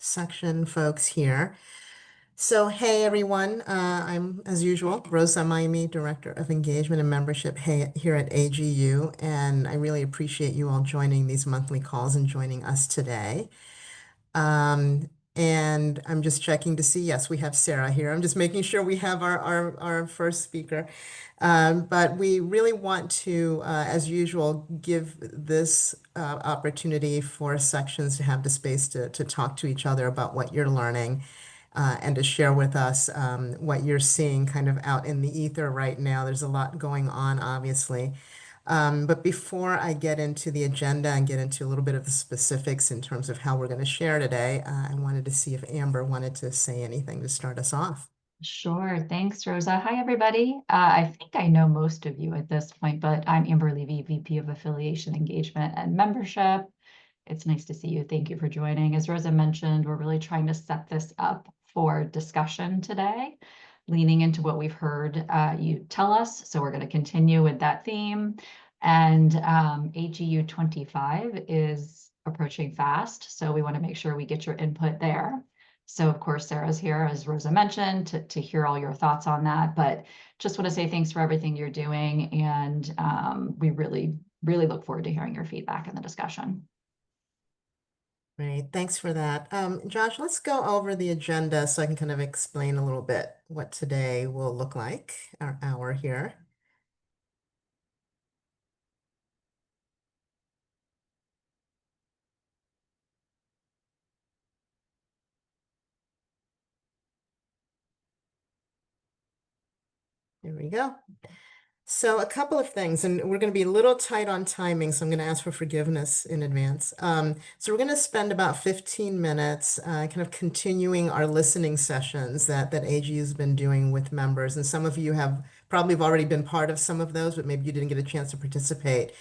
section folks here. So, hey everyone, I'm as usual, Rosa Maimi, Director of Engagement and Membership here at AGU, and I really appreciate you all joining these monthly calls and joining us today. And I'm just checking to see, yes, we have Sarah here. I'm just making sure we have our first speaker. But we really want to, as usual, give this opportunity for sections to have the space to talk to each other about what you're learning and to share with us what you're seeing kind of out in the ether right now. There's a lot going on, obviously. But before I get into the agenda and get into a little bit of the specifics in terms of how we're going to share today, I wanted to see if Amber wanted to say anything to start us off. Sure. Thanks, Rosa. Hi, everybody. I think I know most of you at this point, but I'm Amber Levy, VP of Affiliation Engagement and Membership. It's nice to see you. Thank you for joining. As Rosa mentioned, we're really trying to set this up for discussion today, leaning into what we've heard you tell us. So we're going to continue with that theme. And AGU 25 is approaching fast. So we want to make sure we get your input there. So of course, Sarah's here, as Rosa mentioned, to hear all your thoughts on that. But just want to say thanks for everything you're doing. And we really, really look forward to hearing your feedback in the discussion. Great, thanks for that. Josh, let's go over the agenda so I can kind of explain a little bit what today will look like, our hour here. There we go. So a couple of things, and we're going to be a little tight on timing, so I'm going to ask for forgiveness in advance. So we're going to spend about 15 minutes kind of continuing our listening sessions that AG has been doing with members. And some of you have probably have already been part of some of those, but maybe you didn't get a chance to participate.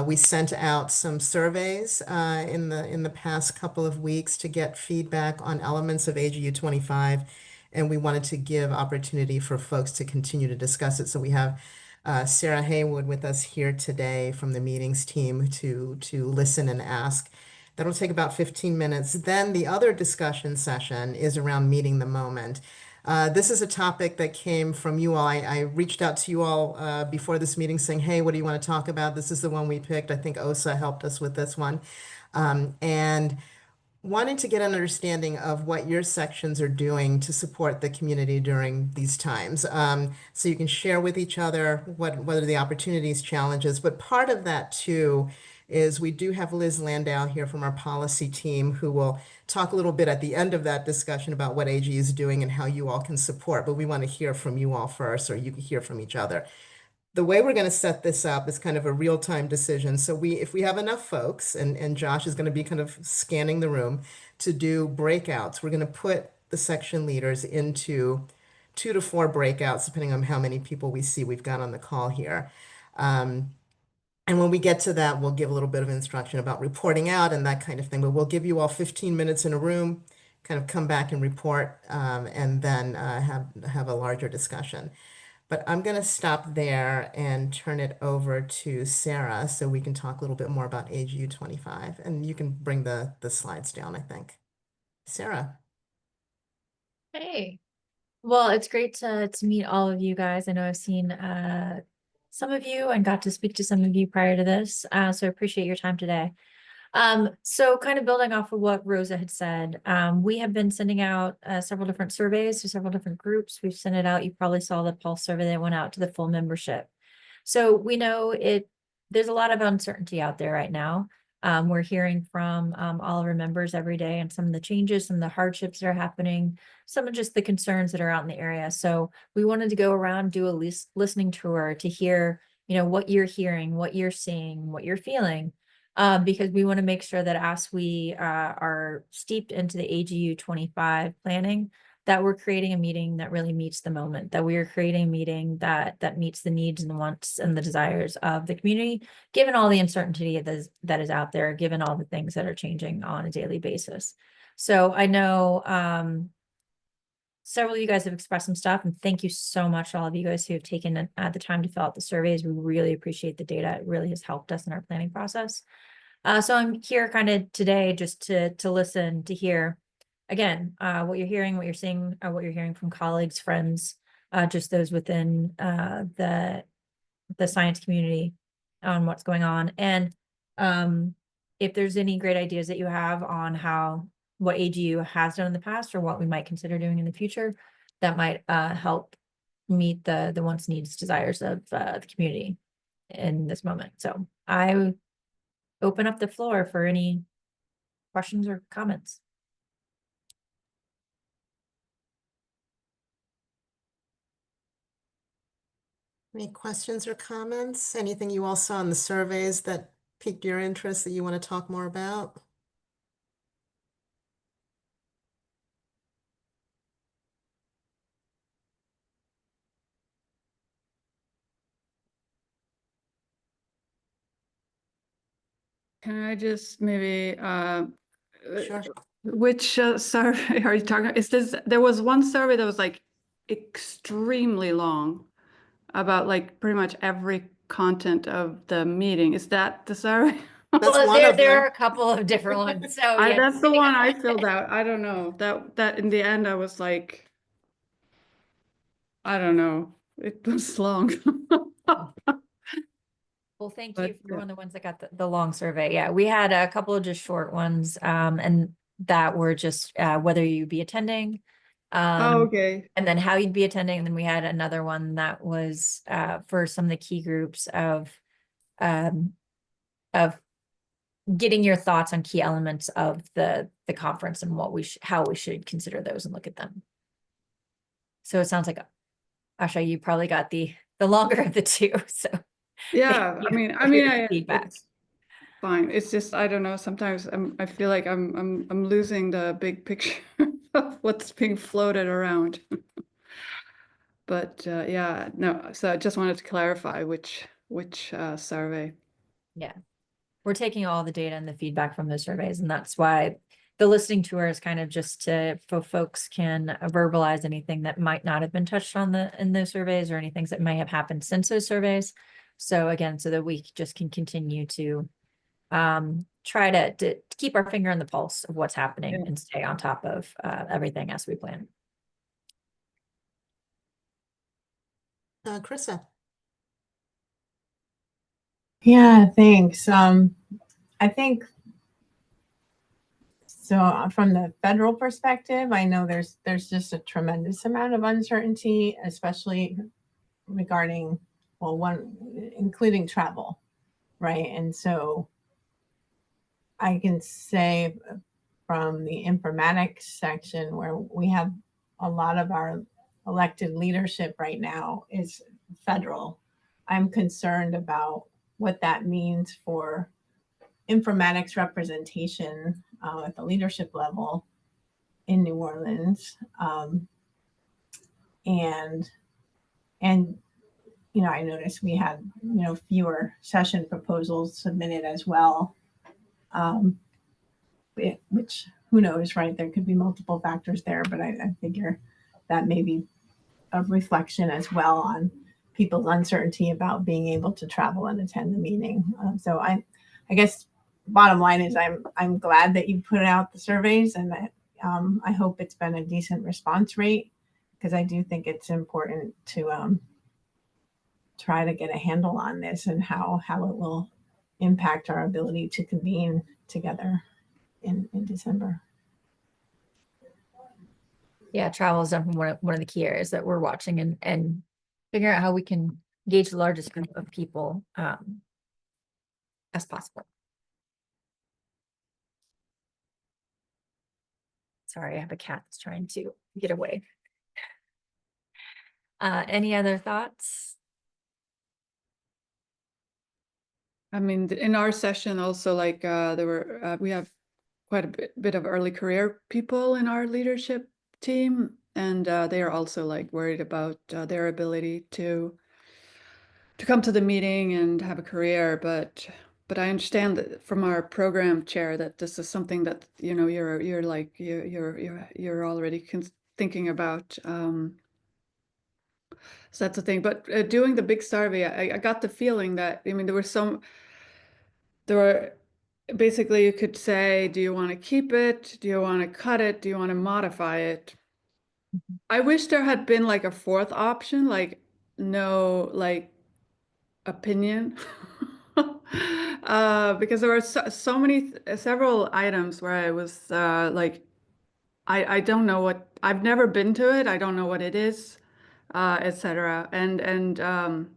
We sent out some surveys in the past couple of weeks to get feedback on elements of AGU 25, and we wanted to give opportunity for folks to continue to discuss it. So we have Sarah Haywood with us here today from the meetings team to listen and ask. That'll take about 15 minutes. Then the other discussion session is around meeting the moment. This is a topic that came from you all. I reached out to you all before this meeting saying, hey, what do you want to talk about? This is the one we picked. I think OSA helped us with this one. And wanting to get an understanding of what your sections are doing to support the community during these times. So you can share with each other what are the opportunities, challenges, but part of that too is we do have Liz Landau here from our policy team who will talk a little bit at the end of that discussion about what AG is doing and how you all can support, but we want to hear from you all first, or you can hear from each other. The way we're going to set this up is kind of a real-time decision. So if we have enough folks, and Josh is going to be kind of scanning the room to do breakouts, we're going to put the section leaders into 2 to 4 breakouts, depending on how many people we see we've got on the call here. And when we get to that, we'll give a little bit of instruction about reporting out and that kind of thing. But we'll give you all 15 minutes in a room, kind of come back and report, and then have a larger discussion. But I'm going to stop there and turn it over to Sarah so we can talk a little bit more about AGU 25. And you can bring the slides down, I think. Sarah. Hey, well, it's great to meet all of you guys. I know I've seen some of you and got to speak to some of you prior to this, so I appreciate your time today. So kind of building off of what Rosa had said, we have been sending out several different surveys to several different groups. We've sent it out. You probably saw the pulse survey that went out to the full membership. So we know there's a lot of uncertainty out there right now. We're hearing from all of our members every day and some of the changes, some of the hardships that are happening, some of just the concerns that are out in the area. So we wanted to go around, do a listening tour to hear, what you're hearing, what you're seeing, what you're feeling. Because we want to make sure that as we are steeped into the AGU 25 planning, that we're creating a meeting that really meets the moment, that we are creating a meeting that meets the needs and the wants and the desires of the community, given all the uncertainty that is out there, given all the things that are changing on a daily basis. So I know several of you guys have expressed some stuff, and thank you so much, all of you guys who have taken the time to fill out the surveys. We really appreciate the data. It really has helped us in our planning process. So I'm here kind of today just to listen, to hear. again, what you're hearing, what you're seeing, what you're hearing from colleagues, friends, just those within the science community on what's going on. And if there's any great ideas that you have on how what AGU has done in the past or what we might consider doing in the future, that might help meet the wants, needs, desires of the community in this moment. So I open up the floor for any questions or comments. Any questions or comments? Anything you all saw in the surveys that piqued your interest that you want to talk more about? Can I just maybe, Sure. which survey are you talking? Is this, there was one survey that was like extremely long about like pretty much every content of the meeting. Is that the survey? That's Well, one of there them. are a couple of different ones. So yeah, That's the one I filled out. I don't know. That in the end I was like, I don't know. It was long. well, thank But, you for one of the ones that got the long survey. Yeah, we had a couple of just short ones, and that were just whether you'd be attending, Oh, okay. and then how you'd be attending. And then we had another one that was for some of the key groups um, of getting your thoughts on key elements of the conference and what how we should consider those and look at them. So it sounds like Asha, you probably got the longer of the two. So Yeah, you I mean, for your feedback. it's fine. It's just, I don't know, sometimes I feel like I'm losing the big picture of what's being floated around. But yeah, no, so I just wanted to clarify which survey. Yeah. We're taking all the data and the feedback from those surveys, and that's why the listening tour is kind of just to folks can verbalize anything that might not have been touched on in those surveys or any things that may have happened since those surveys. So again, so that we just can continue to try to keep our finger on the pulse of what's happening Yeah. and stay on top of everything as we plan. Krista. Yeah, thanks. I think so from the federal perspective, I know there's just a tremendous amount of uncertainty, especially regarding, well, one including travel, right? And so I can say from the informatics section where we have a lot of our elected leadership right now is federal. I'm concerned about what that means for informatics representation at the leadership level in New Orleans, and you know, I noticed we had fewer session proposals submitted as well, which who knows, right? There could be multiple factors there, but I figure that may be a reflection as well on people's uncertainty about being able to travel and attend the meeting. So I guess bottom line is I'm glad that you put out the surveys, and that I hope it's been a decent response rate, because I do think it's important to try to get a handle on this and how it will impact our ability to convene together in December. Yeah, travel is definitely one of the key areas that we're watching and figuring out how we can engage the largest group of people as possible. Sorry, I have a cat that's trying to get away. Any other thoughts? I mean, in our session also, like there were we have quite a bit of early career people in our leadership team, and they are also like worried about their ability to come to the meeting and have a career. But I understand that from our program chair that this is something that you're like you're already thinking about. So that's the thing. But doing the big survey, I got the feeling that, I mean, there were basically you could say, do you want to keep it? Do you want to cut it? Do you want to modify it? I wish there had been like a fourth option, like no, like opinion. Because there were so many, several items where I was like, I don't know what, I've never been to it. I don't know what it is, etc. And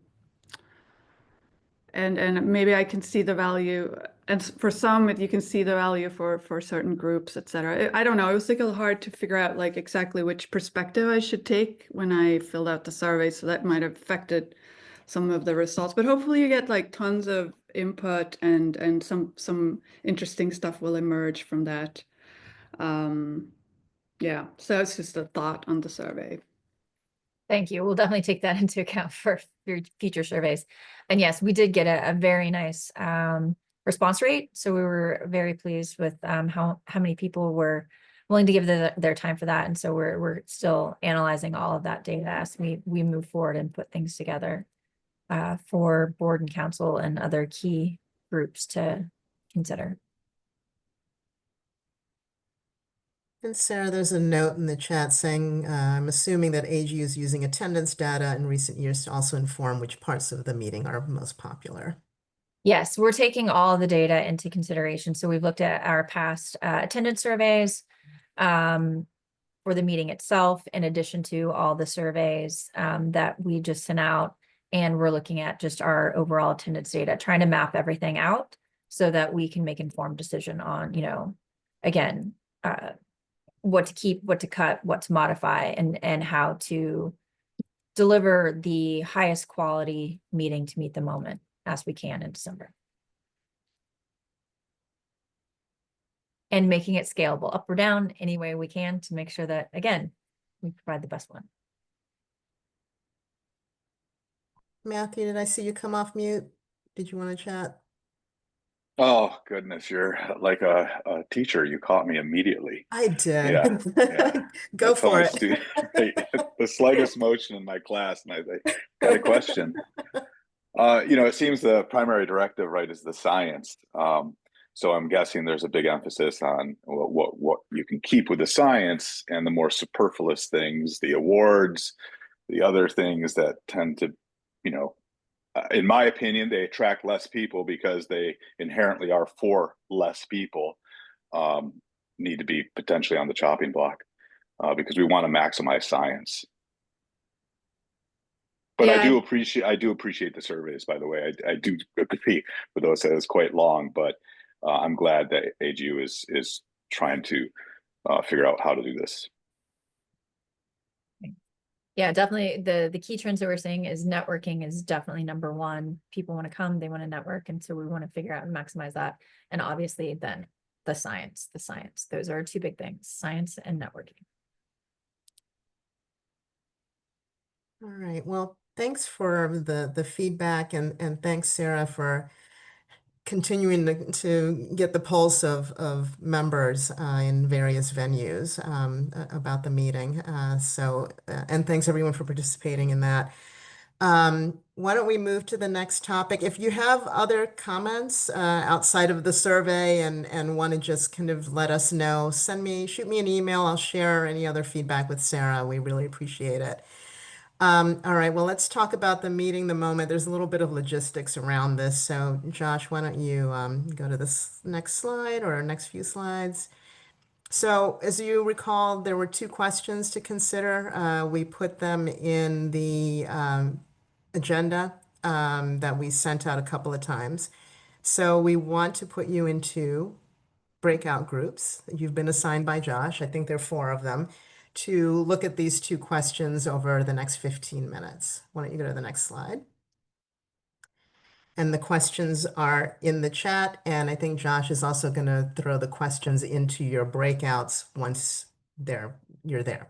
maybe I can see the value, and for some you can see the value for certain groups, etc. I don't know. It was like a little hard to figure out like exactly which perspective I should take when I filled out the survey, so that might have affected some of the results. But hopefully you get like tons of input, and some interesting stuff will emerge from that. Yeah, so it's just a thought on the survey. Thank you. We'll definitely take that into account for future surveys. And yes, we did get a very nice response rate. So we were very pleased with how many people were willing to give their time for that. And so we're still analyzing all of that data as we move forward and put things together for board and council and other key groups to consider. And Sarah, there's a note in the chat saying, I'm assuming that AGU is using attendance data in recent years to also inform which parts of the meeting are most popular. Yes, we're taking all the data into consideration. So we've looked at our past attendance surveys for the meeting itself, in addition to all the surveys that we just sent out. And we're looking at just our overall attendance data, trying to map everything out so that we can make informed decision on, again, what to keep, what to cut, what to modify, and how to deliver the highest quality meeting to meet the moment as we can in December. And making it scalable up or down any way we can to make sure that, again, we provide the best one. Matthew, did I see you come off mute? Did you want to chat? Oh goodness, you're like a teacher. You caught me immediately. I did. Yeah, yeah. Go I tell for my it. student the slightest motion in my class, and I say, "Got a question?" It seems the primary directive, right, is the science. So I'm guessing there's a big emphasis on what you can keep with the science, and the more superfluous things, the awards, the other things that tend to, in my opinion, they attract less people because they inherently are for less people, need to be potentially on the chopping block, because we want to maximize science. But Yeah. I do appreciate the surveys, by the way. I do agree with those that it's quite long, but I'm glad that AGU is trying to figure out how to do this. Yeah, definitely. The key trends that we're seeing is networking is definitely number one. People want to come, they want to network. And so we want to figure out and maximize that. And obviously then the science, those are two big things, science and networking. All right. Well, thanks for the feedback, and thanks, Sarah, for continuing to get the pulse of members in various venues about the meeting. And thanks everyone for participating in that. Why don't we move to the next topic? If you have other comments outside of the survey and want to just kind of let us know, shoot me an email. I'll share any other feedback with Sarah. We really appreciate it. All right, well, let's talk about the meeting the moment. There's a little bit of logistics around this. So Josh, why don't you go to this next slide or next few slides? So as you recall, there were two questions to consider. We put them in the agenda that we sent out a couple of times. So we want to put you into breakout groups that you've been assigned by Josh. I think there are 4 of them, to look at these two questions over the next 15 minutes. Why don't you go to the next slide? And the questions are in the chat, and I think Josh is also going to throw the questions into your breakouts once you're there.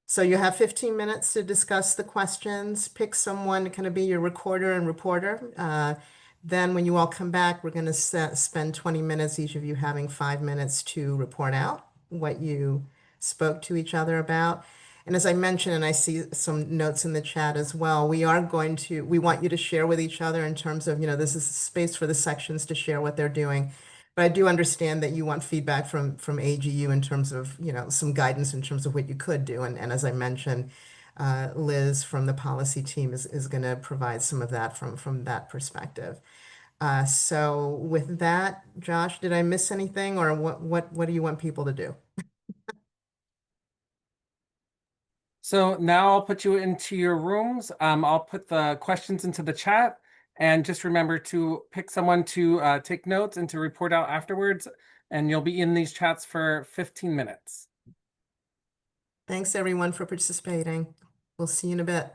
So you have 15 minutes to discuss the questions. Pick someone to kind of be your recorder and reporter. Then when you all come back, we're going to spend 20 minutes, each of you having 5 minutes to report out what you spoke to each other about. And as I mentioned, and I see some notes in the chat as well, we want you to share with each other in terms of, this is a space for the sections to share what they're doing. But I do understand that you want feedback from AGU in terms of, some guidance in terms of what you could do. And as I mentioned, Liz from the policy team is going to provide some of that from that perspective. So with that, Josh, did I miss anything, or what do you want people to do? So now I'll put you into your rooms. I'll put the questions into the chat, and just remember to pick someone to take notes and to report out afterwards. And you'll be in these chats for 15 minutes. Thanks everyone for participating. We'll see you in a bit.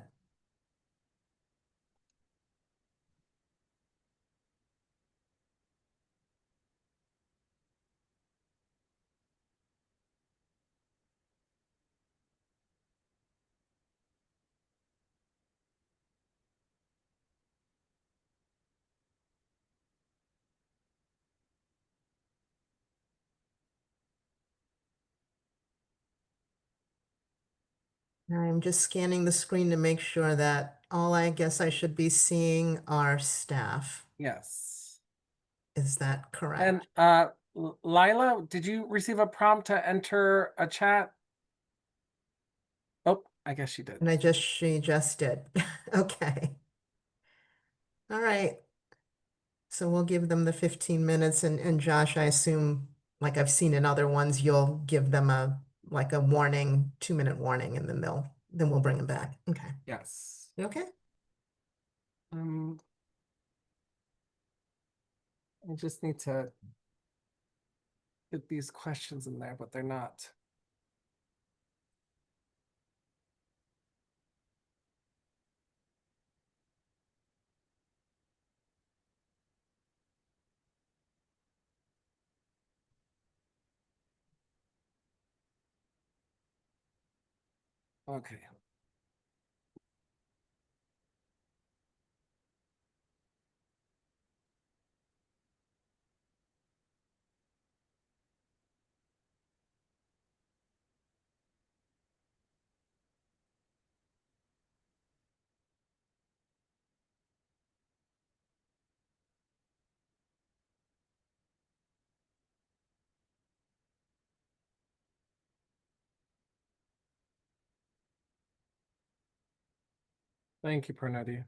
I'm just scanning the screen to make sure that all I guess I should be seeing are staff. Yes. Is that correct? And Lila, did you receive a prompt to enter a chat? Oh, I guess she did. And she just did. Okay. All right. So we'll give them the 15 minutes, and Josh, I assume, like I've seen in other ones, you'll give them a warning, 2-minute warning, and then we'll bring them back. Okay. Yes. You okay? I just need to get these questions in there, but they're not. Okay. Thank you, Pranati.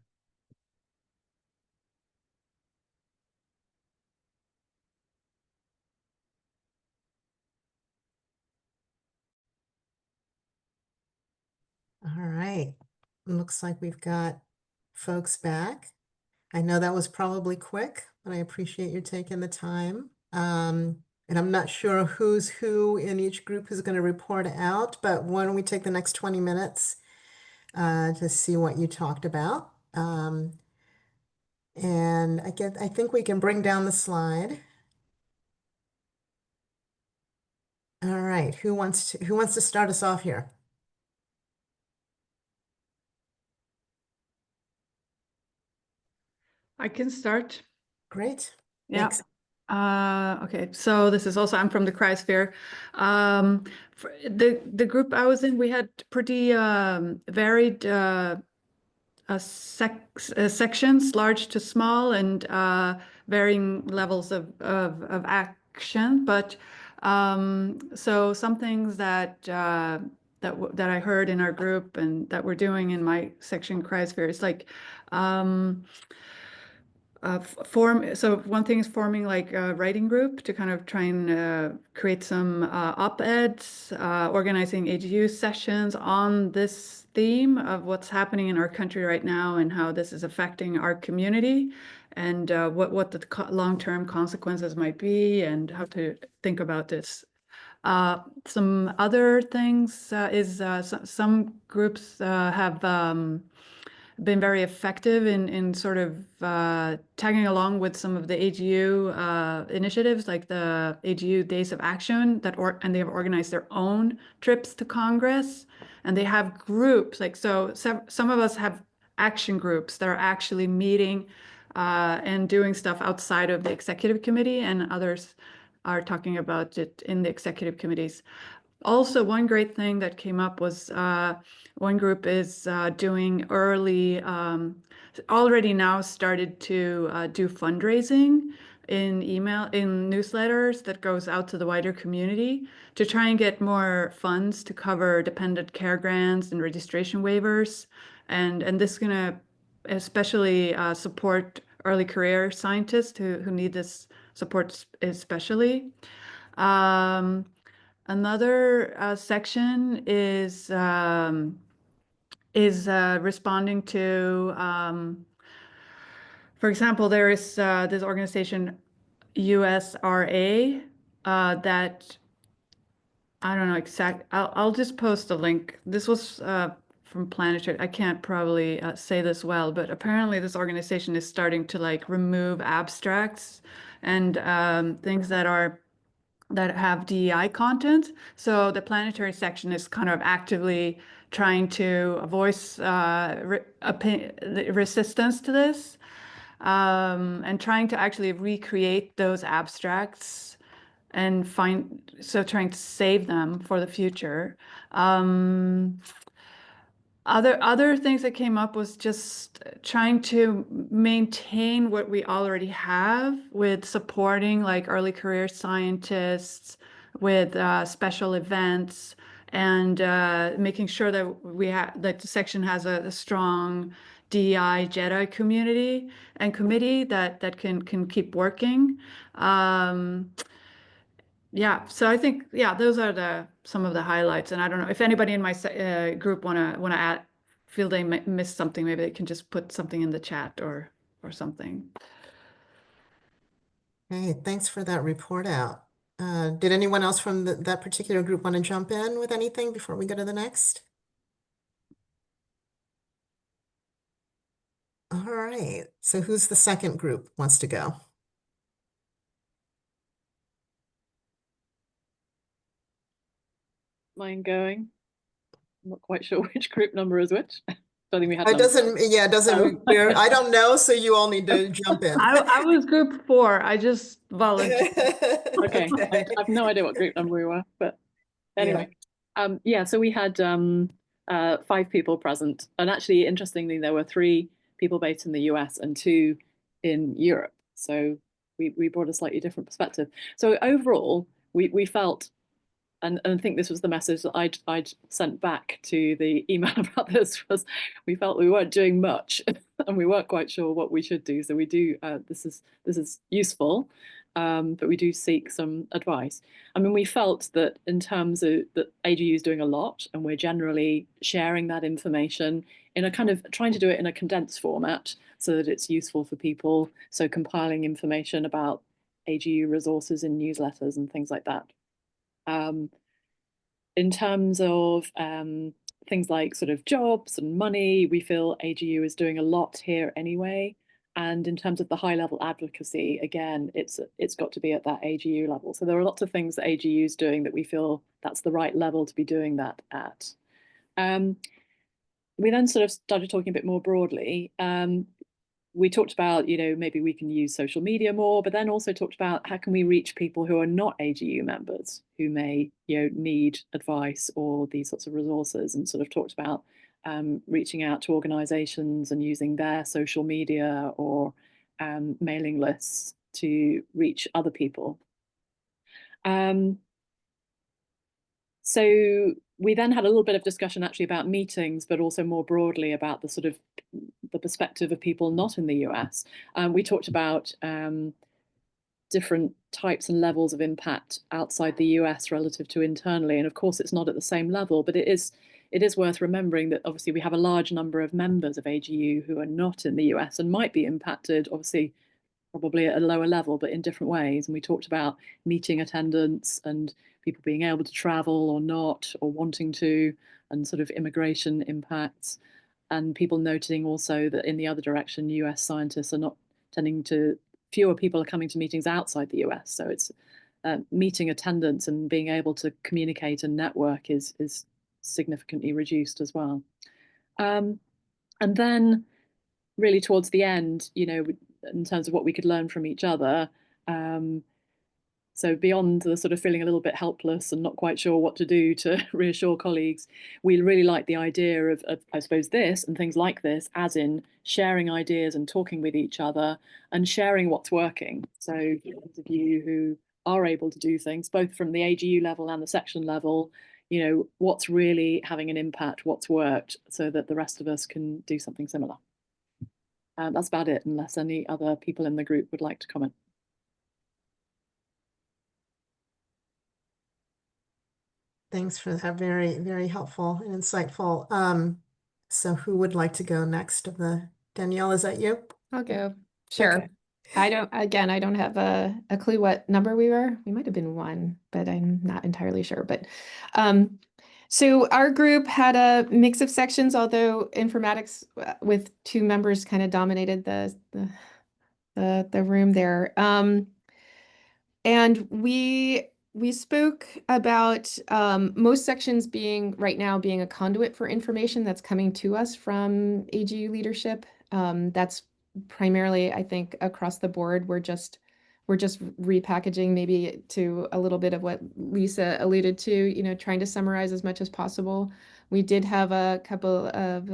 All right. Looks like we've got folks back. I know that was probably quick, but I appreciate you taking the time. And I'm not sure who's who in each group who's going to report out, but why don't we take the next 20 minutes to see what you talked about. And I think we can bring down the slide. All right, who wants to start us off here? I can start. Great. Yeah. Thanks. Okay, so this is also, I'm from the cryosphere. For the group I was in, we had pretty varied sections, large to small, and varying levels of action. But so some things that that I heard in our group and that we're doing in my section, cryosphere, is like so one thing is forming like a writing group to kind of try and create some op-eds, organizing AGU sessions on this theme of what's happening in our country right now and how this is affecting our community, and what the long-term consequences might be and how to think about this. Some other things is some groups have been very effective in sort of tagging along with some of the AGU initiatives, like the AGU Days of Action, and they have organized their own trips to Congress, and they have groups like some of us have action groups that are actually meeting and doing stuff outside of the executive committee, and others are talking about it in the executive committees. Also, one great thing that came up was one group is doing already now started to do fundraising in newsletters that goes out to the wider community to try and get more funds to cover dependent care grants and registration waivers. And this is going to especially support early career scientists who need this support especially. Another section is responding to, for example, there is this organization USRA that I don't know exact. I'll just post a link. This was from Planetary. I can't probably say this well, but apparently this organization is starting to like remove abstracts and things that have DEI content. So the Planetary section is kind of actively trying to voice resistance to this and trying to actually recreate those abstracts and trying to save them for the future. Other things that came up was just trying to maintain what we already have with supporting like early career scientists with special events and making sure that that the section has a strong DEI Jedi community and committee that can keep working. Yeah, so I think those are some of the highlights, and I don't know if anybody in my group wanna add, feel they missed something, maybe they can just put something in the chat or something. Hey, thanks for that report out. Did anyone else from that particular group want to jump in with anything before we go to the next? All right, so who's the second group wants to go? Mind going? I'm not quite sure which group number is which. Don't think we had It numbers. doesn't, I don't know, so you all need to jump in. I was group 4. I just volunteered. Okay, I have no idea what group number we were, but anyway. Yeah, so we had 5 people present, and actually, interestingly, there were 3 people based in the US and 2 in Europe. So we brought a slightly different perspective. So overall, we felt, and I think this was the message that I'd sent back to the email about this, was we felt we weren't doing much and we weren't quite sure what we should do. So we do, this is useful, but we do seek some advice. I mean, we felt that in terms of that AGU is doing a lot, and we're generally sharing that information in a kind of trying to do it in a condensed format so that it's useful for people. So compiling information about AGU resources in newsletters and things like that. In terms of things like sort of jobs and money, we feel AGU is doing a lot here anyway. And in terms of the high level advocacy, again, it's got to be at that AGU level. So there are lots of things that AGU is doing that we feel that's the right level to be doing that at. We then sort of started talking a bit more broadly. We talked about, maybe we can use social media more, but then also talked about how can we reach people who are not AGU members, who may, need advice or these sorts of resources, and sort of talked about reaching out to organizations and using their social media or mailing lists to reach other people. So we then had a little bit of discussion actually about meetings, but also more broadly about the sort of the perspective of people not in the US. We talked about different types and levels of impact outside the US relative to internally. And of course, it's not at the same level, but it is worth remembering that obviously we have a large number of members of AGU who are not in the US and might be impacted, obviously, probably at a lower level, but in different ways. And we talked about meeting attendance and people being able to travel or not, or wanting to, and sort of immigration impacts. And people noting also that in the other direction, US scientists are not tending to, fewer people are coming to meetings outside the US. So it's meeting attendance and being able to communicate and network is significantly reduced as well. And then really towards the end, in terms of what we could learn from each other, So beyond the sort of feeling a little bit helpless and not quite sure what to do to reassure colleagues, we really like the idea of I suppose, this and things like this, as in sharing ideas and talking with each other and sharing what's working. So for those of you who are able to do things, both from the AGU level and the section level, you know, what's really having an impact, what's worked, so that the rest of us can do something similar. That's about it, unless any other people in the group would like to comment. Thanks for that. Very, very helpful and insightful. So who would like to go next of the Danielle, is that you? I'll go. Sure. Okay. I don't have a clue what number we were. We might have been 1, but I'm not entirely sure. But so our group had a mix of sections, although informatics with 2 members kind of dominated the room there. And we spoke about most sections being right now being a conduit for information that's coming to us from AGU leadership. That's primarily, I think, across the board. We're just repackaging maybe to a little bit of what Lisa alluded to, you know, trying to summarize as much as possible. We did have a couple of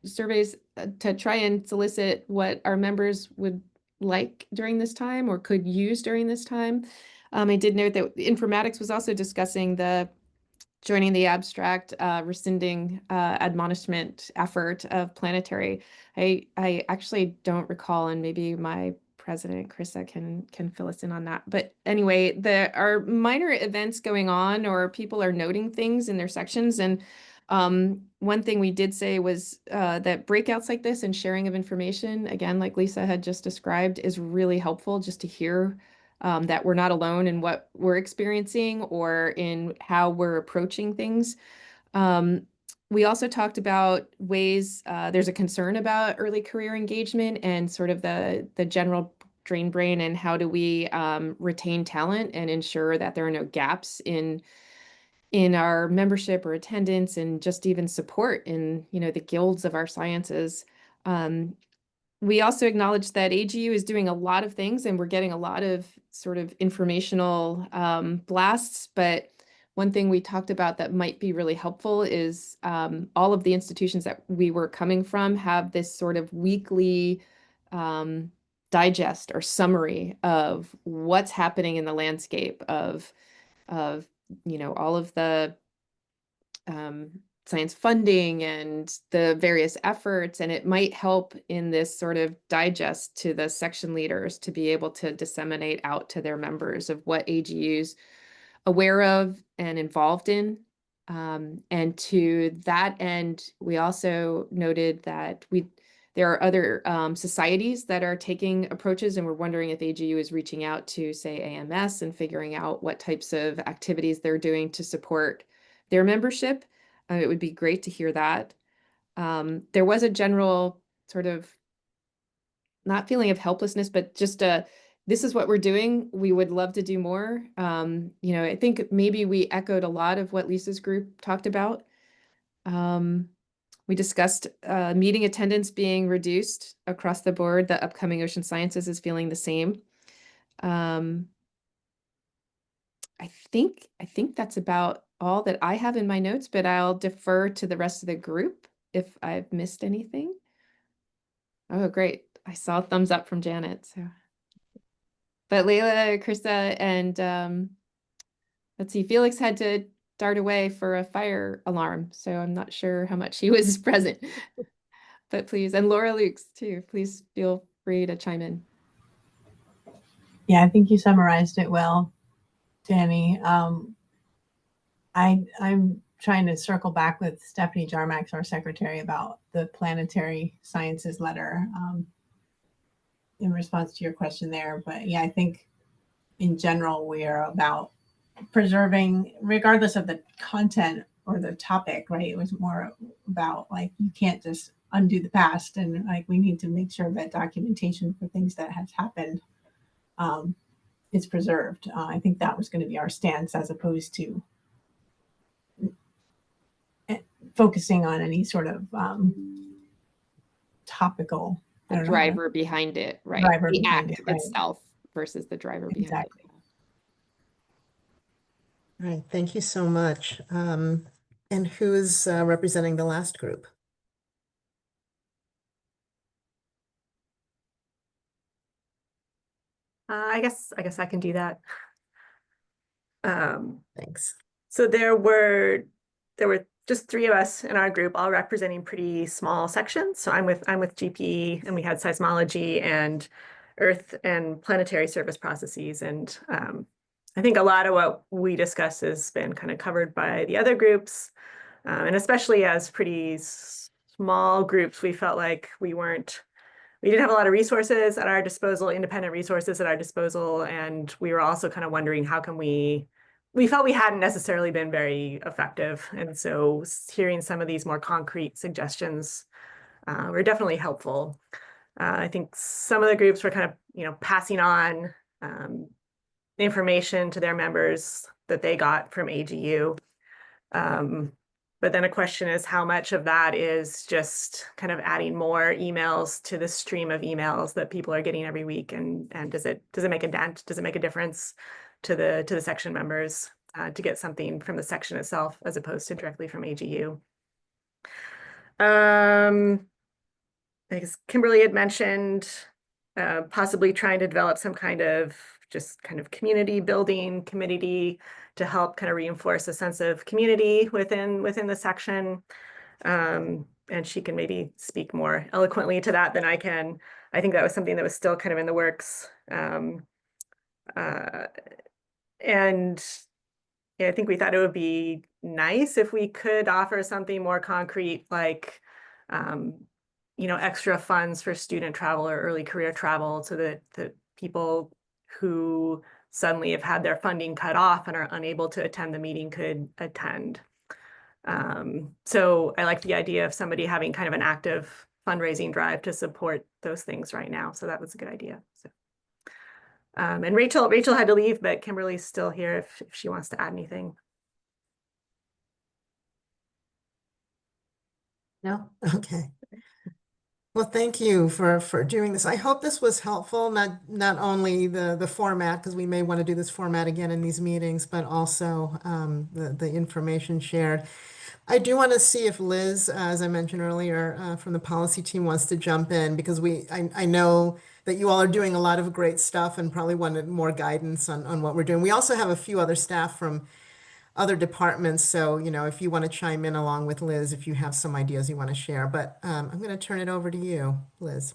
surveys to try and solicit what our members would like during this time or could use during this time. I did note that informatics was also discussing the joining the abstract rescinding admonishment effort of planetary. I actually don't recall, and maybe my president Krista can fill us in on that. But anyway, there are minor events going on, or people are noting things in their sections. And one thing we did say was that breakouts like this and sharing of information, again, like Lisa had just described, is really helpful just to hear that we're not alone in what we're experiencing or in how we're approaching things. We also talked about ways there's a concern about early career engagement and sort of the general drain brain, and how do we retain talent and ensure that there are no gaps in our membership or attendance, and just even support in, you know, the guilds of our sciences. We also acknowledge that AGU is doing a lot of things, and we're getting a lot of sort of informational blasts. But one thing we talked about that might be really helpful is all of the institutions that we were coming from have this sort of weekly digest or summary of what's happening in the landscape of you know, all of the science funding and the various efforts, and it might help in this sort of digest to the section leaders to be able to disseminate out to their members of what AGU's aware of and involved in. And to that end, we also noted that there are other societies that are taking approaches, and we're wondering if AGU is reaching out to, say, AMS and figuring out what types of activities they're doing to support their membership. It would be great to hear that. There was a general sort of not feeling of helplessness, but just this is what we're doing. We would love to do more. You know, I think maybe we echoed a lot of what Lisa's group talked about. We discussed meeting attendance being reduced across the board. The upcoming Ocean Sciences is feeling the same. I think that's about all that I have in my notes, but I'll defer to the rest of the group if I've missed anything. Oh, great. I saw a thumbs up from Janet. So, but Layla, Krista, and let's see, Felix had to dart away for a fire alarm, so I'm not sure how much he was present. But please, and Laura Lukes too, please feel free to chime in. Yeah, I think you summarized it well, Danny. I'm trying to circle back with Stephanie Jarmax, our secretary, about the planetary sciences letter in response to your question there. But yeah, I think in general, we are about preserving, regardless of the content or the topic, right? It was more about like, you can't just undo the past, and like, we need to make sure that documentation for things that has happened is preserved. I think that was going to be our stance, as opposed to focusing on any sort of topical The driver behind it, right? Driver The behind act it, right. itself versus the driver behind Exactly. it. All right, thank you so much. And who's representing the last group? I guess I can do that. Thanks. So there were just three of us in our group, all representing pretty small sections. So I'm with GPE, and we had seismology and Earth and planetary surface processes. And I think a lot of what we discuss has been kind of covered by the other groups. And especially as pretty small groups, we felt like we didn't have a lot of resources at our disposal, independent resources at our disposal. And we were also kind of wondering how can we felt we hadn't necessarily been very effective. And so hearing some of these more concrete suggestions were definitely helpful. I think some of the groups were kind of, passing on information to their members that they got from AGU. But then a question is how much of that is just kind of adding more emails to the stream of emails that people are getting every week, and does it make a dent? Does it make a difference to the section members to get something from the section itself as opposed to directly from AGU? I guess Kimberly had mentioned possibly trying to develop some kind of community building committee to help kind of reinforce a sense of community within the section. And she can maybe speak more eloquently to that than I can. I think that was something that was still kind of in the works. And yeah, I think we thought it would be nice if we could offer something more concrete, like extra funds for student travel or early career travel, so that the people who suddenly have had their funding cut off and are unable to attend the meeting could attend. So I like the idea of somebody having kind of an active fundraising drive to support those things right now. So that was a good idea. So, and Rachel had to leave, but Kimberly's still here if she wants to add anything. No? Okay. Well, thank you for doing this. I hope this was helpful, not only the format, because we may want to do this format again in these meetings, but also the information shared. I do want to see if Liz, as I mentioned earlier, from the policy team wants to jump in, because I know that you all are doing a lot of great stuff and probably wanted more guidance on what we're doing. We also have a few other staff from other departments. So, if you want to chime in along with Liz, if you have some ideas you want to share, but I'm going to turn it over to you, Liz.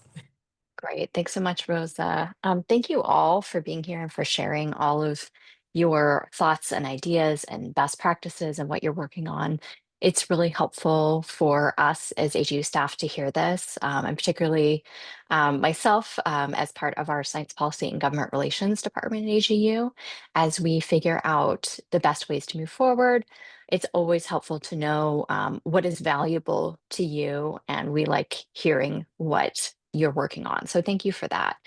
Great. Thanks so much, Rosa. Thank you all for being here and for sharing all of your thoughts and ideas and best practices and what you're working on. It's really helpful for us as AGU staff to hear this, and particularly myself as part of our Science Policy and Government Relations Department at AGU, as we figure out the best ways to move forward. It's always helpful to know what is valuable to you, and we like hearing what you're working on. So thank you for that.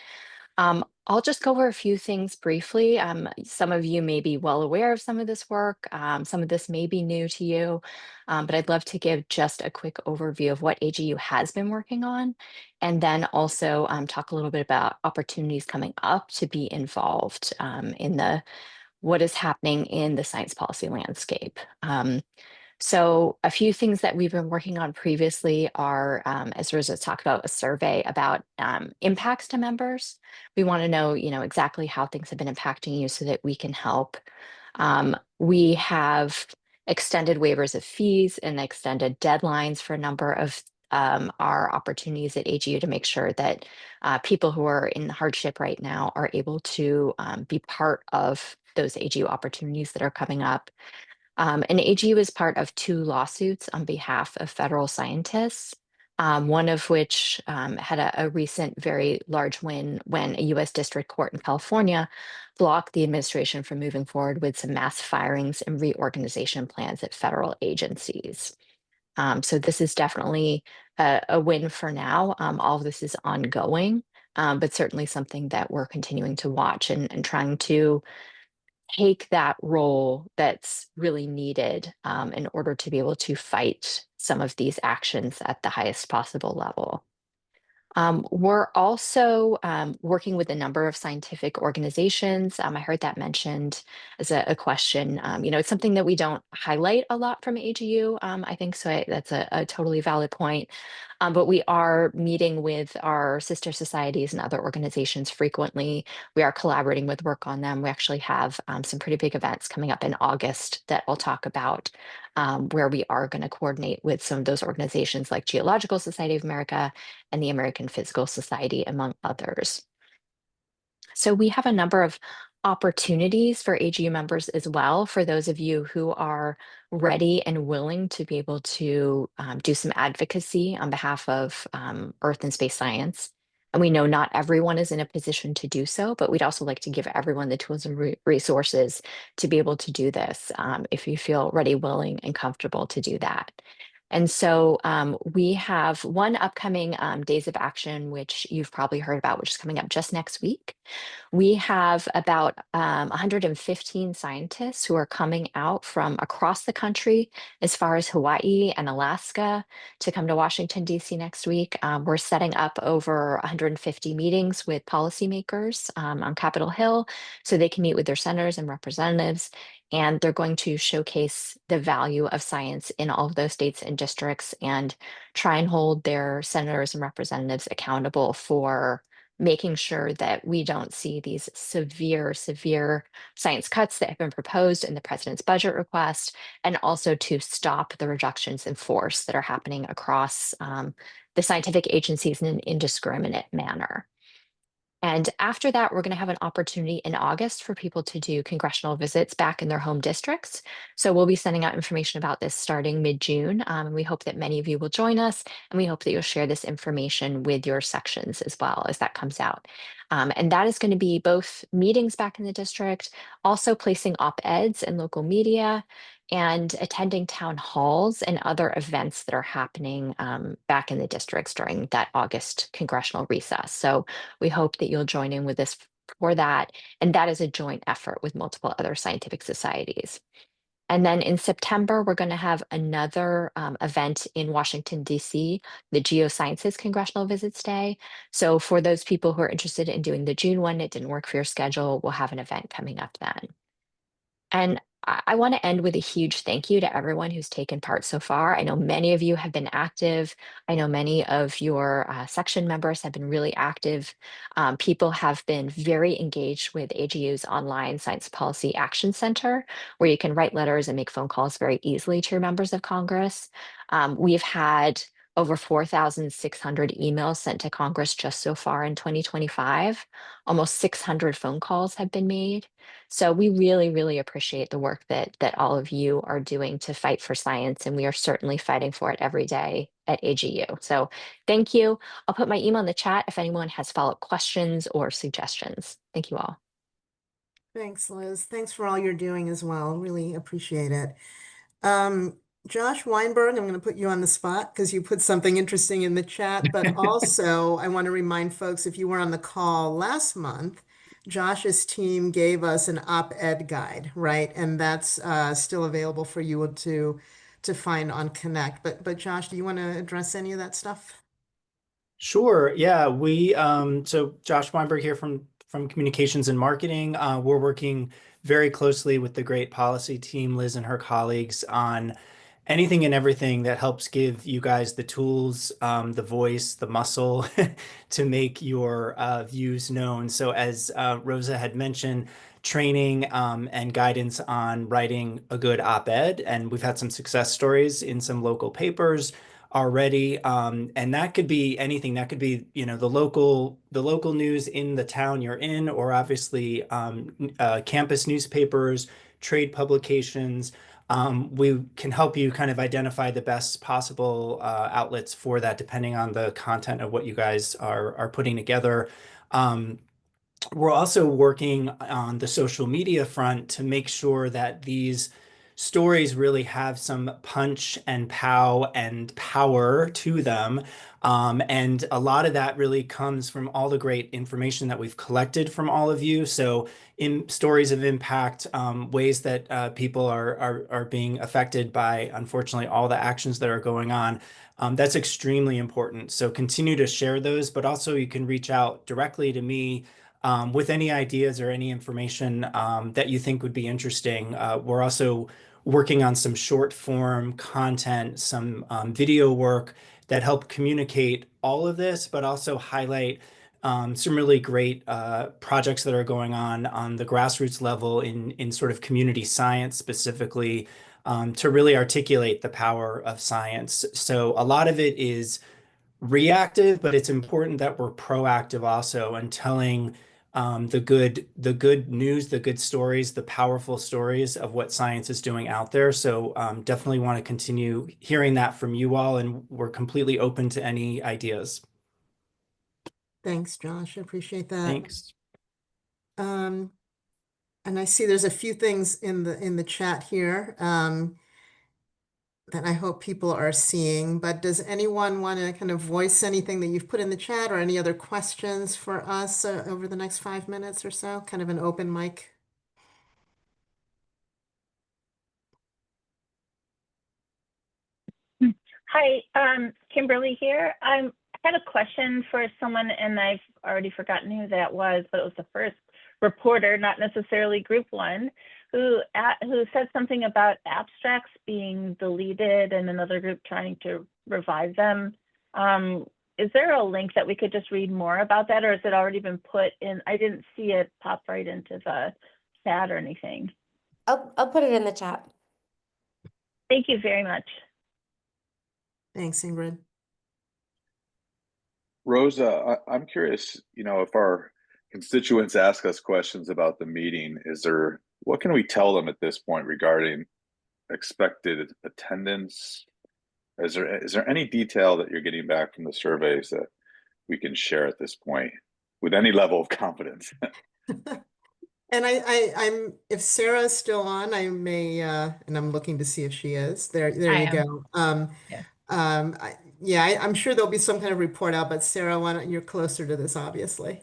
I'll just go over a few things briefly. Some of you may be well aware of some of this work. Some of this may be new to you, but I'd love to give just a quick overview of what AGU has been working on, and then also talk a little bit about opportunities coming up to be involved in what is happening in the science policy landscape. So a few things that we've been working on previously are, as Rosa talked about, a survey about impacts to members. We want to know, exactly how things have been impacting you so that we can help. We have extended waivers of fees and extended deadlines for a number of our opportunities at AGU to make sure that people who are in hardship right now are able to be part of those AGU opportunities that are coming up. And AGU is part of 2 lawsuits on behalf of federal scientists, one of which had a recent very large win when a US district court in California blocked the administration from moving forward with some mass firings and reorganization plans at federal agencies. So this is definitely a win for now. All of this is ongoing, but certainly something that we're continuing to watch and trying to take that role that's really needed in order to be able to fight some of these actions at the highest possible level. We're also working with a number of scientific organizations. I heard that mentioned as a question. It's something that we don't highlight a lot from AGU, I think, so that's a totally valid point. But we are meeting with our sister societies and other organizations frequently. We are collaborating with work on them. We actually have some pretty big events coming up in August that I'll talk about, where we are going to coordinate with some of those organizations like Geological Society of America and the American Physical Society, among others. So we have a number of opportunities for AGU members as well, for those of you who are ready and willing to be able to do some advocacy on behalf of Earth and space science. And we know not everyone is in a position to do so, but we'd also like to give everyone the tools and resources to be able to do this if you feel ready, willing, and comfortable to do that. And so we have one upcoming Days of Action, which you've probably heard about, which is coming up just next week. We have about 115 scientists who are coming out from across the country, as far as Hawaii and Alaska, to come to Washington, D.C. next week. We're setting up over 150 meetings with policymakers on Capitol Hill so they can meet with their senators and representatives. And they're going to showcase the value of science in all of those states and districts and try and hold their senators and representatives accountable for making sure that we don't see these severe science cuts that have been proposed in the president's budget request, and also to stop the reductions in force that are happening across the scientific agencies in an indiscriminate manner. And after that, we're going to have an opportunity in August for people to do congressional visits back in their home districts. So we'll be sending out information about this starting mid-June. And we hope that many of you will join us. And we hope that you'll share this information with your sections as well as that comes out. And that is going to be both meetings back in the district, also placing op-eds in local media, and attending town halls and other events that are happening back in the districts during that August congressional recess. So we hope that you'll join in with us for that. And that is a joint effort with multiple other scientific societies. And then in September, we're going to have another event in Washington, D.C., the Geosciences Congressional Visits Day. So for those people who are interested in doing the June one, it didn't work for your schedule, we'll have an event coming up then. And I want to end with a huge thank you to everyone who's taken part so far. I know many of you have been active. I know many of your section members have been really active. People have been very engaged with AGU's online Science Policy Action Center, where you can write letters and make phone calls very easily to your members of Congress. We've had over 4,600 emails sent to Congress just so far in 2025. Almost 600 phone calls have been made. So we really, really appreciate the work that all of you are doing to fight for science, and we are certainly fighting for it every day at AGU. So thank you. I'll put my email in the chat if anyone has follow-up questions or suggestions. Thank you all. Thanks, Liz. Thanks for all you're doing as well. Really appreciate it. Josh Weinberg, I'm going to put you on the spot because you put something interesting in the chat, but also I want to remind folks, if you were on the call last month, Josh's team gave us an op-ed guide, right? And that's still available for you to find on Connect. But Josh, do you want to address any of that stuff? Sure. Yeah, so Josh Weinberg here from Communications and Marketing. We're working very closely with the great policy team, Liz and her colleagues, on anything and everything that helps give you guys the tools, the voice, the muscle to make your views known. So as Rosa had mentioned, training and guidance on writing a good op-ed, and we've had some success stories in some local papers already, and that could be anything. That could be, the local news in the town you're in, or obviously campus newspapers, trade publications. We can help you kind of identify the best possible outlets for that, depending on the content of what you guys are putting together. We're also working on the social media front to make sure that these stories really have some punch and pow and power to them. And a lot of that really comes from all the great information that we've collected from all of you. So in stories of impact, ways that people are being affected by, unfortunately, all the actions that are going on. That's extremely important. So continue to share those, but also you can reach out directly to me with any ideas or any information that you think would be interesting. We're also working on some short form content, some video work that help communicate all of this, but also highlight some really great projects that are going on the grassroots level in sort of community science specifically, to really articulate the power of science. So a lot of it is reactive, but it's important that we're proactive also and telling the good news, the good stories, the powerful stories of what science is doing out there. So definitely want to continue hearing that from you all, and we're completely open to any ideas. Thanks, Josh. I appreciate that. Thanks. And I see there's a few things in the chat here that I hope people are seeing, but does anyone want to kind of voice anything that you've put in the chat or any other questions for us over the next 5 minutes or so? Kind of an open mic. Hi, Kimberly here. I had a question for someone, and I've already forgotten who that was, but it was the first reporter, not necessarily group one, who said something about abstracts being deleted and another group trying to revive them. Is there a link that we could just read more about that, or has it already been put in? I didn't see it pop right into the chat or anything. I'll put it in the chat. Thank you very much. Thanks, Ingrid. Rosa, I'm curious, if our constituents ask us questions about the meeting, what can we tell them at this point regarding expected attendance? Is there any detail that you're getting back from the surveys that we can share at this point with any level of confidence? And I'm if Sarah's still on, I may and I'm looking to see if she is. There you go. I'm sure there'll be some kind of report out, but Sarah, why don't you're closer to this, obviously.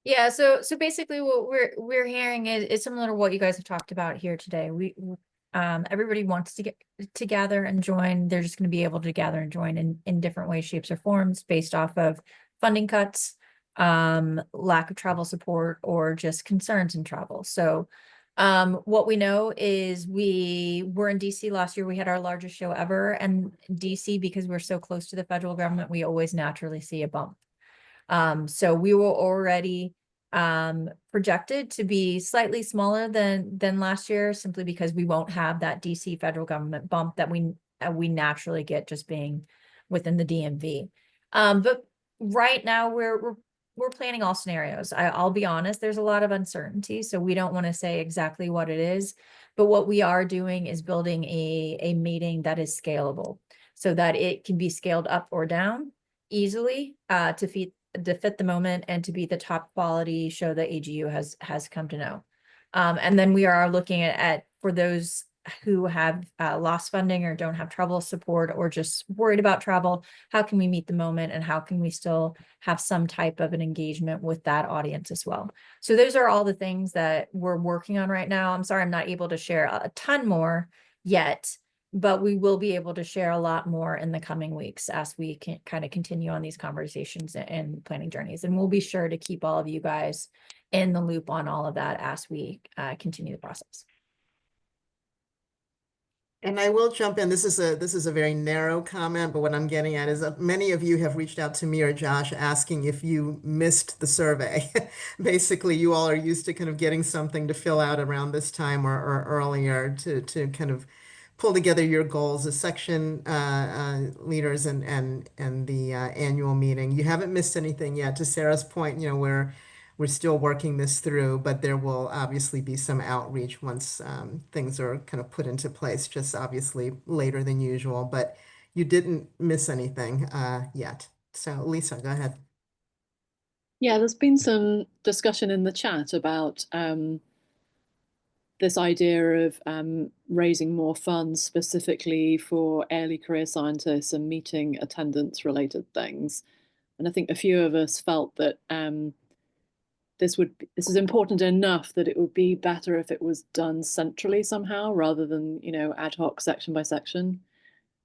Yeah, so basically what we're hearing is similar to what you guys have talked about here today. Everybody wants to get to gather and join. They're just going to be able to gather and join in different ways, shapes, or forms based off of funding cuts, lack of travel support, or just concerns in travel. So what we know is we were in DC last year. We had our largest show ever, and DC, because we're so close to the federal government, we always naturally see a bump. So we were already projected to be slightly smaller than last year, simply because we won't have that DC federal government bump that we naturally get just being within the DMV. But right now we're planning all scenarios. I'll be honest, there's a lot of uncertainty, so we don't want to say exactly what it is. But what we are doing is building a meeting that is scalable, so that it can be scaled up or down easily to fit the moment and to be the top quality show that AGU has come to know. And then we are looking at for those who have lost funding or don't have travel support or just worried about travel, how can we meet the moment and how can we still have some type of an engagement with that audience as well? So those are all the things that we're working on right now. I'm sorry, I'm not able to share a ton more yet, but we will be able to share a lot more in the coming weeks as we can kind of continue on these conversations and planning journeys. And we'll be sure to keep all of you guys in the loop on all of that as we continue the process. And I will jump in. This is a very narrow comment, but what I'm getting at is that many of you have reached out to me or Josh asking if you missed the survey. Basically, you all are used to kind of getting something to fill out around this time or earlier to kind of pull together your goals as section leaders and the annual meeting. You haven't missed anything yet. To Sarah's point, we're still working this through, but there will obviously be some outreach once things are kind of put into place, just obviously later than usual, but you didn't miss anything yet. So Lisa, go ahead. Yeah, there's been some discussion in the chat about this idea of raising more funds specifically for early career scientists and meeting attendance related things. And I think a few of us felt that this is important enough that it would be better if it was done centrally somehow rather than, you know, ad hoc section by section.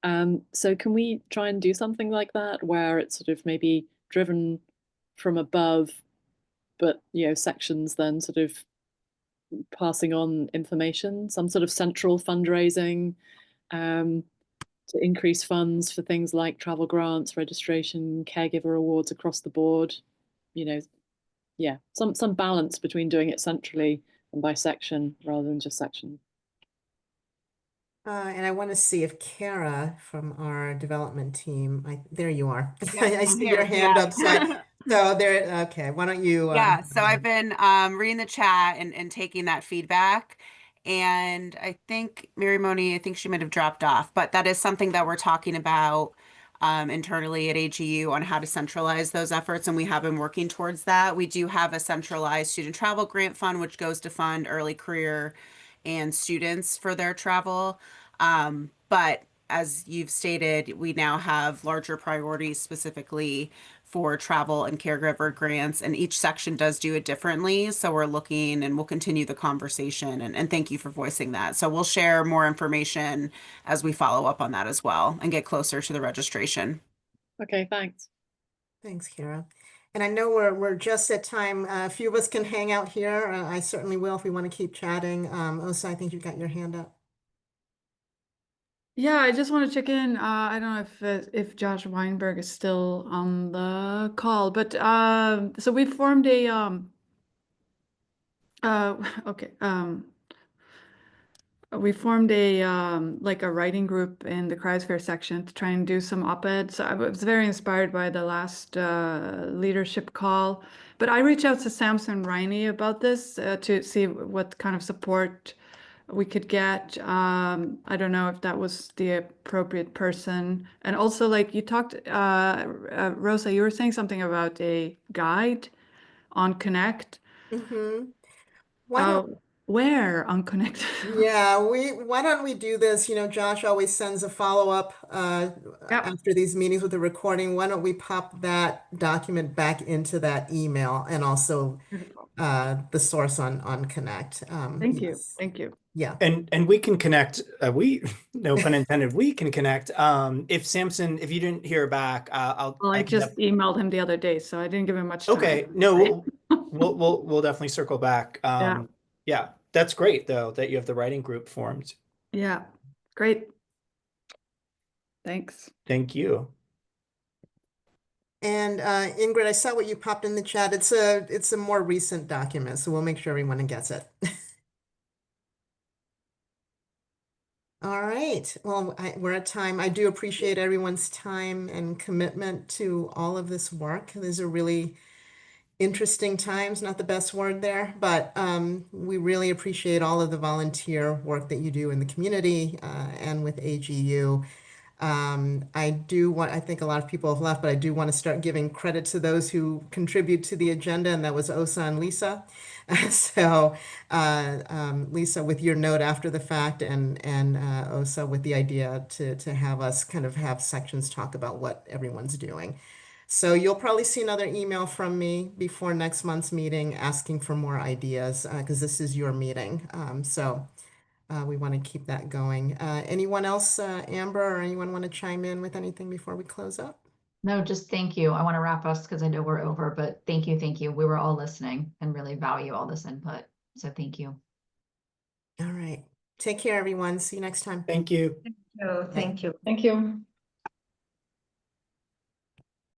So can we try and do something like that where it's sort of maybe driven from above, but, you know, sections then sort of passing on information, some sort of central fundraising to increase funds for things like travel grants, registration, caregiver awards across the board, you know, yeah, some balance between doing it centrally and by section rather than just section. And I want to see if Kara from our development team, there you are. Yes, I I'm see your here. hand Yeah. up. So there, okay, why don't you? Yeah, so I've been reading the chat and taking that feedback. And I think Mary Moni, I think she might have dropped off, but that is something that we're talking about internally at AGU on how to centralize those efforts. And we have been working towards that. We do have a centralized student travel grant fund, which goes to fund early career and students for their travel. But as you've stated, we now have larger priorities specifically for travel and caregiver grants, and each section does do it differently. So we're looking and we'll continue the conversation, and thank you for voicing that. So we'll share more information as we follow up on that as well and get closer to the registration. Okay, thanks. Thanks, Kara. And I know we're just at time. A few of us can hang out here. I certainly will if we want to keep chatting. Osa, I think you've got your hand up. Yeah, I just want to check in. I don't know if Josh Weinberg is still on the call, but so we formed a okay we formed a like a writing group in the cryosphere section to try and do some op-eds. I was very inspired by the last leadership call, but I reached out to Samson Riney about this to see what kind of support we could get. I don't know if that was the appropriate person. And also, like you talked, Rosa, you were saying something about a guide on Connect. Mm-hmm. Why don't Where on Connect? Yeah, why don't we do this? You know, Josh always sends a follow-up after these meetings with the recording. Why don't we pop that document back into that email and also the source on Connect. Thank you. Yes. Thank you. Yeah. And we can connect, no pun intended, we can connect. If Samson, if you didn't hear back, Well, I I can just emailed him the other day, so I didn't give him much time. Okay, no, we'll definitely circle back. Yeah. Yeah, that's great though, that you have the writing group formed. Yeah, great. Thanks. Thank you. And Ingrid, I saw what you popped in the chat. It's a more recent document, so we'll make sure everyone gets it. All right. Well, we're at time. I do appreciate everyone's time and commitment to all of this work. These are really interesting times, not the best word there, but we really appreciate all of the volunteer work that you do in the community and with AGU. I think a lot of people have left, but I do want to start giving credit to those who contribute to the agenda, and that was Osa and Lisa. So Lisa, with your note after the fact, and Osa with the idea to have us kind of have sections talk about what everyone's doing. So you'll probably see another email from me before next month's meeting asking for more ideas because this is your meeting. We want to keep that going. Anyone else, Amber, or anyone want to chime in with anything before we close up? No, just thank you. I want to wrap us because I know we're over, but thank you. Thank you. We were all listening and really value all this input. So thank you. All right. Take care, everyone. See you next time. Thank you. Thank you. Thank you.